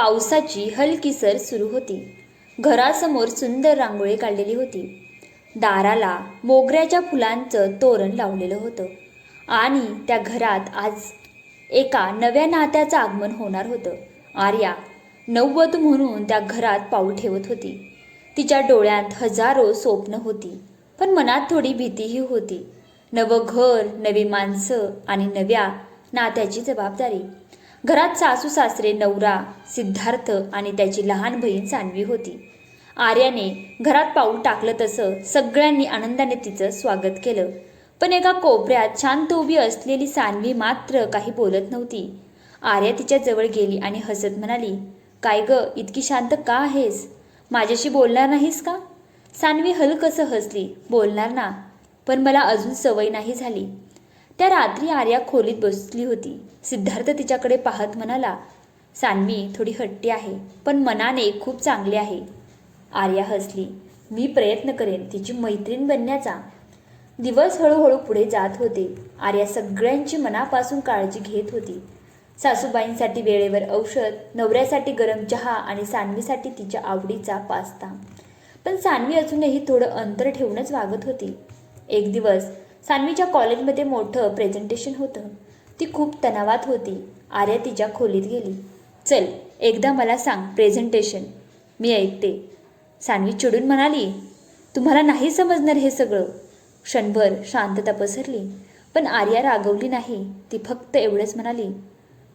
पावसाची हलकी सर सुरू होती. घरासमोर सुंदर रांगोळी काढलेली होती. दाराला मोगऱ्याच्या फुलांचं तोरण लावलेलं होतं आणि त्या घरात आज एका नव्या नात्याचं आगमन होणार होतं. आर्या नववधू म्हणून त्या घरात पाऊल ठेवत होती. तिच्या डोळ्यात हजारो स्वप्न होती, पण मनात थोडी भीतीही होती. नवं घर, नवी माणसं आणि नव्या नात्याची जबाबदारी. घरात सासू सासरे, नवरा सिद्धार्थ आणि त्याची लहान बहीण सान्वी होती. आर्याने घरात पाऊल टाकलं तसं सगळ्यांनी आनंदाने तिचं स्वागत केलं. पण एका कोपऱ्यात शांत उभी असलेली सान्वी मात्र काही बोलत नव्हती. आर्या तिच्या जवळ गेली आणि हसत म्हणाली, "काय ग, इतकी शांत का आहेस? माझ्याशी बोलणार नाहीस का?" सान्वी हलकसं हसली, "बोलणार ना, पण मला अजून सवय नाही झाली." त्या रात्री आर्या खोलीत बसली होती. सिद्धार्थ तिच्याकडे पाहत म्हणाला, "सान्वी थोडी हट्टी आहे, पण मनाने खूप चांगली आहे." आर्या हसली, "मी प्रयत्न करेन तिची मैत्रीण बनण्याचा." दिवस हळूहळू पुढे जात होते. आर्या सगळ्यांची मनापासून काळजी घेत होती. सासूबाईंसाठी वेळेवर औषध, नवऱ्यासाठी गरम चहा आणि सान्वीसाठी तिच्या आवडीचा पास्ता. पण सान्वी अजूनही थोडं अंतर ठेवूनच वागत होती. एक दिवस सान्वीच्या कॉलेजमध्ये मोठं प्रेझेंटेशन होतं. ती खूप तणावात होती. आर्या तिच्या खोलीत गेली. "चल, एकदा मला सांग प्रेझेंटेशन, मी ऐकते." सान्वी चिडून म्हणाली, "तुम्हाला नाही समजणार हे सगळं." क्षणभर शांतता पसरली, पण आर्या रागवली नाही. ती फक्त एवढंच म्हणाली,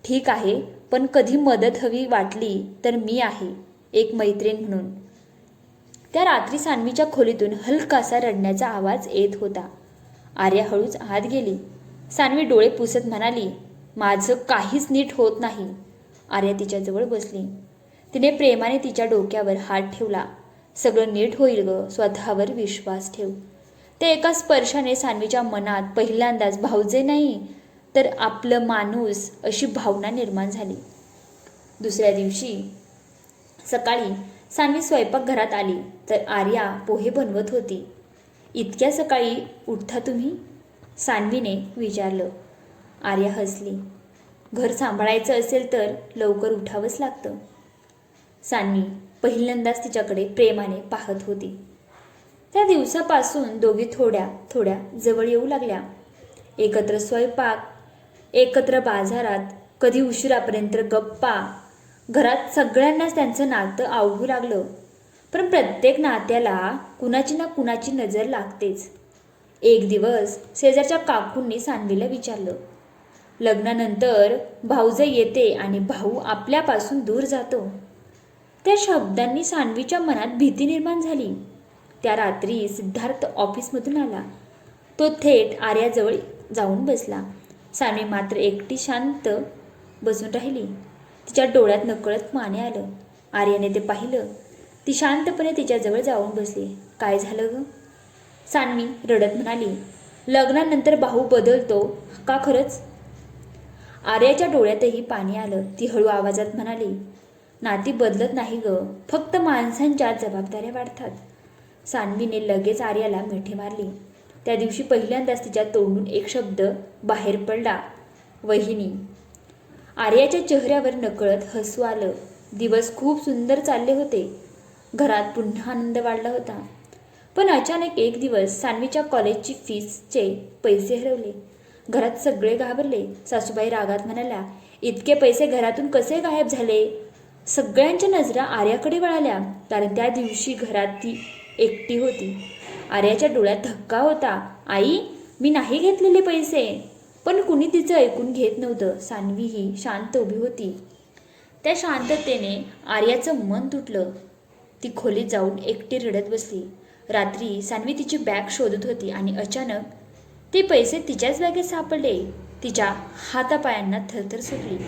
"ठीक आहे, पण कधी मदत हवी वाटली तर मी आहे, एक मैत्रीण म्हणून." त्या रात्री सान्वीच्या खोलीतून हलकासा रडण्याचा आवाज येत होता. आर्या हळूच आत गेली. सान्वी डोळे पुसत म्हणाली, "माझं काहीच नीट होत नाही." आर्या तिच्याजवळ बसली. तिने प्रेमाने तिच्या डोक्यावर हात ठेवला. "सगळं नीट होईल ग, स्वतःवर विश्वास ठेव." त्या एका स्पर्शाने सान्वीच्या मनात पहिल्यांदाच भावजे नाही तर आपलं माणूस अशी भावना निर्माण झाली. दुसऱ्या दिवशी सकाळी सान्वी स्वयंपाकघरात आली तर आर्या पोहे बनवत होती. "इतक्या सकाळी उठता तुम्ही?" सान्वीने विचारलं. आर्या हसली, "घर सांभाळायचं असेल तर लवकर उठावंच लागतं." सान्वी पहिल्यांदाच तिच्याकडे प्रेमाने पाहत होती. त्या दिवसापासून दोघी थोड्या थोड्या जवळ येऊ लागल्या. एकत्र स्वयंपाक, एकत्र बाजारात, कधी उशिरापर्यंत गप्पा. घरात सगळ्यांनाच त्यांचं नातं आवडू लागलं. पण प्रत्येक नात्याला कुणाची ना कुणाची नजर लागतेच. एक दिवस शेजारच्या काकूंनी सान्वीला विचारलं, "लग्नानंतर भाऊजाई येते आणि भाऊ आपल्यापासून दूर जातो." त्या शब्दांनी सान्वीच्या मनात भीती निर्माण झाली. त्या रात्री सिद्धार्थ ऑफिसमधून आला. तो थेट आर्याजवळ जाऊन बसला. सान्वी मात्र एकटी शांत बसून राहिली. तिच्या डोळ्यात नकळत पाणी आलं. आर्याने ते पाहिलं. ती शांतपणे तिच्याजवळ जाऊन बसली. "काय झालं ग?" सान्वी रडत म्हणाली, "लग्नानंतर भाऊ बदलतो का खरंच?" आर्याच्या डोळ्यातही पाणी आलं. ती हळू आवाजात म्हणाली, "नाती बदलत नाही ग, फक्त माणसांच्या जबाबदाऱ्या वाढतात." सान्वीने लगेच आर्याला मिठी मारली. त्या दिवशी पहिल्यांदाच तिच्या तोंडून एक शब्द बाहेर पडला, "वहिनी." आर्याच्या चेहऱ्यावर नकळत हसू आलं. दिवस खूप सुंदर चालले होते. घरात पुन्हा आनंद वाढला होता. पण अचानक एक दिवस सान्वीच्या कॉलेजची फीसचे पैसे हरवले. घरात सगळे घाबरले. सासूबाई रागात म्हणाल्या, "इतके पैसे घरातून कसे गायब झाले?" सगळ्यांच्या नजरा आर्याकडे वळाल्या, कारण त्या दिवशी घरात ती एकटी होती. आर्याच्या डोळ्यात धक्का होता. "आई, मी नाही घेतलेले पैसे." पण कुणी तिचं ऐकून घेत नव्हतं. सान्वी ही शांत उभी होती. त्या शांततेने आर्याचं मन तुटलं. ती खोलीत जाऊन एकटी रडत बसली. रात्री सान्वी तिची बॅग शोधत होती आणि अचानक ते पैसे तिच्याच बॅगेत सापडले. तिच्या हातापायांना थरथर सुटली.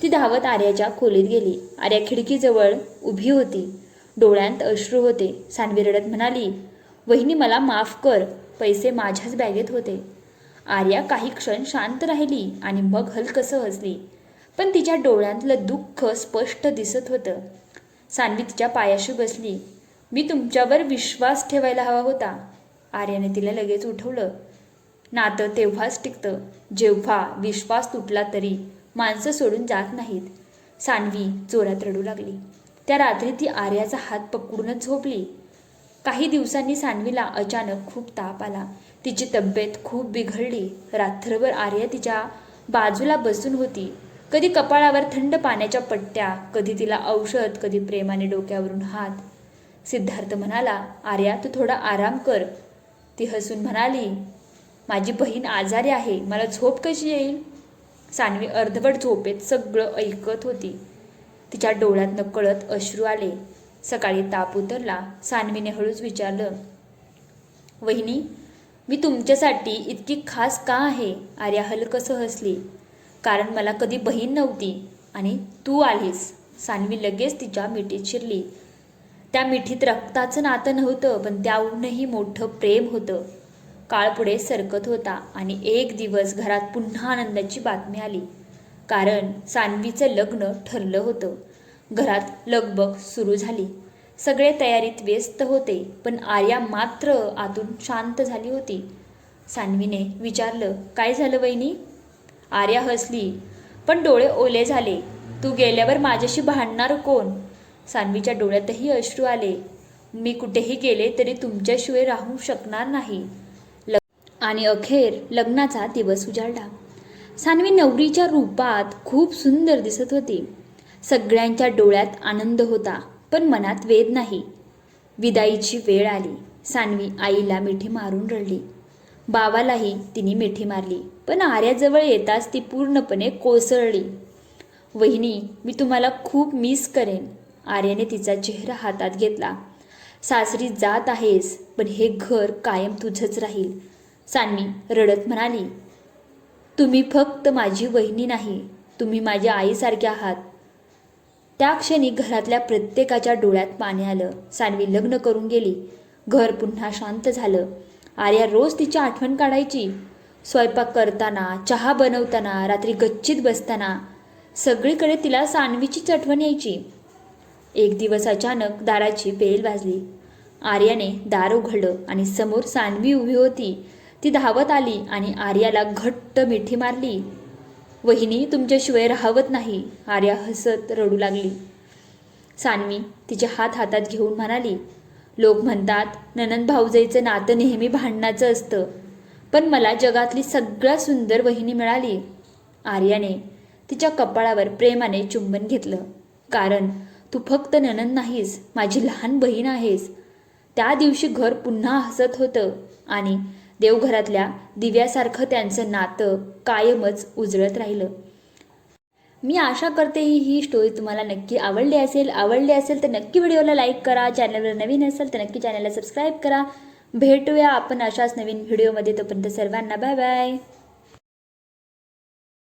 ती धावत आर्याच्या खोलीत गेली. आर्या खिडकीजवळ उभी होती. डोळ्यांत अश्रू होते. सान्वी रडत म्हणाली, "वहिनी, मला माफ कर, पैसे माझ्याच बॅगेत होते." आर्या काही क्षण शांत राहिली आणि मग हलकसं हसली, पण तिच्या डोळ्यांतलं दुःख स्पष्ट दिसत होतं. सान्वी तिच्या पायाशी बसली. "मी तुमच्यावर विश्वास ठेवायला हवा होता." आर्याने तिला लगेच उठवलं. "नातं तेव्हाच टिकतं जेव्हा विश्वास तुटला तरी माणसं सोडून जात नाहीत." सान्वी जोरात रडू लागली. त्या रात्री ती आर्याचा हात पकडूनच झोपली. काही दिवसांनी सान्वीला अचानक खूप ताप आला. तिची तब्येत खूप बिघडली. रात्रभर आर्या तिच्या बाजूला बसून होती. कधी कपाळावर थंड पाण्याच्या पट्ट्या, कधी तिला औषध, कधी प्रेमाने डोक्यावरून हात. सिद्धार्थ म्हणाला, आर्या तू थोडा आराम कर. ती हसून म्हणाली, माझी बहीण आजारी आहे, मला झोप कशी येईल? सान्वी अर्धवट झोपेत सगळं ऐकत होती. तिच्या डोळ्यात नकळत अश्रू आले. सकाळी ताप उतरला. सान्वीने हळूच विचारलं, वहिनी मी तुमच्यासाठी इतकी खास का आहे? आर्या हलकसं हसली. कारण मला कधी बहीण नव्हती आणि तू आलीस. सान्वी लगेच तिच्या मिठीत शिरली. त्या मिठीत रक्ताचं नातं नव्हतं, पण त्याहूनही मोठं प्रेम होतं. काळ पुढे सरकत होता आणि एक दिवस घरात पुन्हा आनंदाची बातमी आली. कारण सान्वीचं लग्न ठरलं होतं. घरात लगबग सुरू झाली. सगळे तयारीत व्यस्त होते, पण आर्या मात्र आतून शांत झाली होती. सान्वीने विचारलं, काय झालं वहिनी? आर्या हसली, पण डोळे ओले झाले. तू गेल्यावर माझ्याशी भांडणार कोण? सान्वीच्या डोळ्यातही अश्रू आले. मी कुठेही गेले तरी तुमच्याशिवाय राहू शकणार नाही. आणि अखेर लग्नाचा दिवस उजाडला. सान्वी नवरीच्या रूपात खूप सुंदर दिसत होती. सगळ्यांच्या डोळ्यात आनंद होता, पण मनात वेद नाही. विदाईची वेळ आली. सान्वी आईला मिठी मारून रडली. बाबालाही तिने मिठी मारली, पण आर्याजवळ येताच ती पूर्णपणे कोसळली. वहिनी मी तुम्हाला खूप मिस करेन. आर्याने तिचा चेहरा हातात घेतला. सासरी जात आहेस, पण हे घर कायम तुझंच राहील. सान्वी रडत म्हणाली, तुम्ही फक्त माझी वहिनी नाही, तुम्ही माझ्या आईसारख्या आहात. त्या क्षणी घरातल्या प्रत्येकाच्या डोळ्यात पाणी आलं. सान्वी लग्न करून गेली. घर पुन्हा शांत झालं. आर्या रोज तिची आठवण काढायची. स्वयंपाक करताना, चहा बनवताना, रात्री गच्चीत बसताना सगळीकडे तिला सान्वीचीच आठवण यायची. एक दिवस अचानक दाराची बेल वाजली. आर्याने दार उघडलं आणि समोर सान्वी उभी होती. ती धावत आली आणि आर्याला घट्ट मिठी मारली. वहिनी तुमच्याशिवाय राहवत नाही. आर्या हसत रडू लागली. सान्वी तिचे हात हातात घेऊन म्हणाली, लोक म्हणतात नणंद भाऊजाईचं नातं नेहमी भांडणाचं असतं, पण मला जगातली सगळ्यात सुंदर वहिनी मिळाली. आर्याने तिच्या कपाळावर प्रेमाने चुंबन घेतलं. कारण तू फक्त नणंद नाहीस, माझी लहान बहीण आहेस. त्या दिवशी घर पुन्हा हसत होतं आणि देवघरातल्या दिव्यासारखं त्यांचं नातं कायमच उजळत राहिलं. मी आशा करते ही स्टोरी तुम्हाला नक्की आवडली असेल तर नक्की व्हिडिओला लाईक करा. चॅनलवर नवीन असेल तर नक्की चॅनलला सबस्क्राईब करा. भेटूया आपण अशाच नवीन व्हिडिओमध्ये. तोपर्यंत सर्वांना बाय बाय.